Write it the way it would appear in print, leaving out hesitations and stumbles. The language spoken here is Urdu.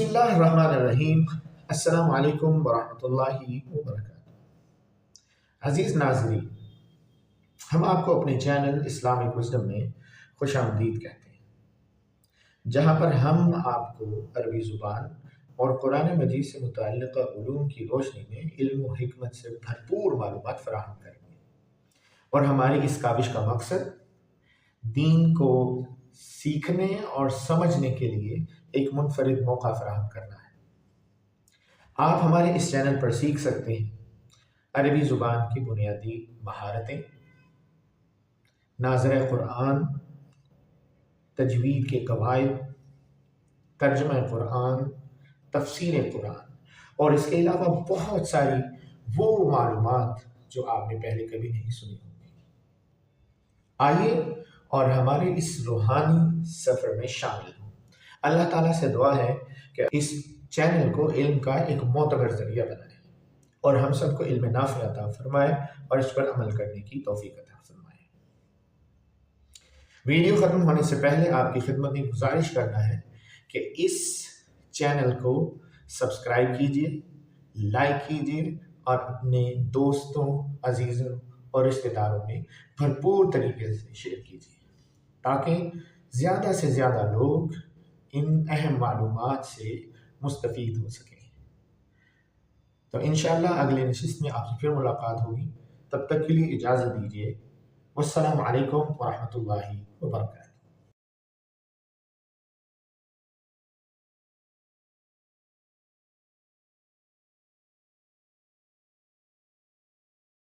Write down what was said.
اللہ الرحمن الرحیم۔ السلام علیکم ورحمۃ اللہ وبرکاتہ۔ عزیز ناظرین، ہم آپ کو اپنے چینل اسلامک وزڈم میں خوش آمدید کہتے ہیں، جہاں پر ہم آپ کو عربی زبان اور قرآن مجید سے متعلقہ علوم کی روشنی میں علم و حکمت سے بھرپور معلومات فراہم کریں گے، اور ہماری اس کاوش کا مقصد دین کو سیکھنے اور سمجھنے کے لیے ایک منفرد موقع فراہم کرنا ہے۔ آپ ہمارے اس چینل پر سیکھ سکتے ہیں عربی زبان کی بنیادی مہارتیں، ناظرہ قرآن، تجوید کے قواعد، ترجمہ قرآن، تفسیر قرآن، اور اس کے علاوہ بہت ساری وہ معلومات جو آپ نے پہلے کبھی نہیں سنی ہوگی۔ آئیے اور ہمارے اس روحانی سفر میں شامل ہوں۔ اللہ تعالیٰ سے دعا ہے کہ اس چینل کو علم کا ایک معتبر ذریعہ بنائے اور ہم سب کو علم نافع عطا فرمائے اور اس پر عمل کرنے کی توفیق عطا فرمائے۔ ویڈیو ختم ہونے سے پہلے آپ کی خدمت میں گزارش کرنا ہے کہ اس چینل کو سبسکرائب کیجیے، لائک کیجیے اور اپنے دوستوں، عزیزوں اور رشتہ داروں میں بھرپور طریقے سے شیئر کیجیے، تاکہ زیادہ سے زیادہ لوگ ان اہم معلومات سے مستفید ہو سکیں۔ تو انشاءاللہ اگلے نشست میں آپ سے پھر ملاقات ہوگی، تب تک کے لیے اجازت دیجیے۔ والسلام علیکم ورحمۃ اللہ وبرکاتہ۔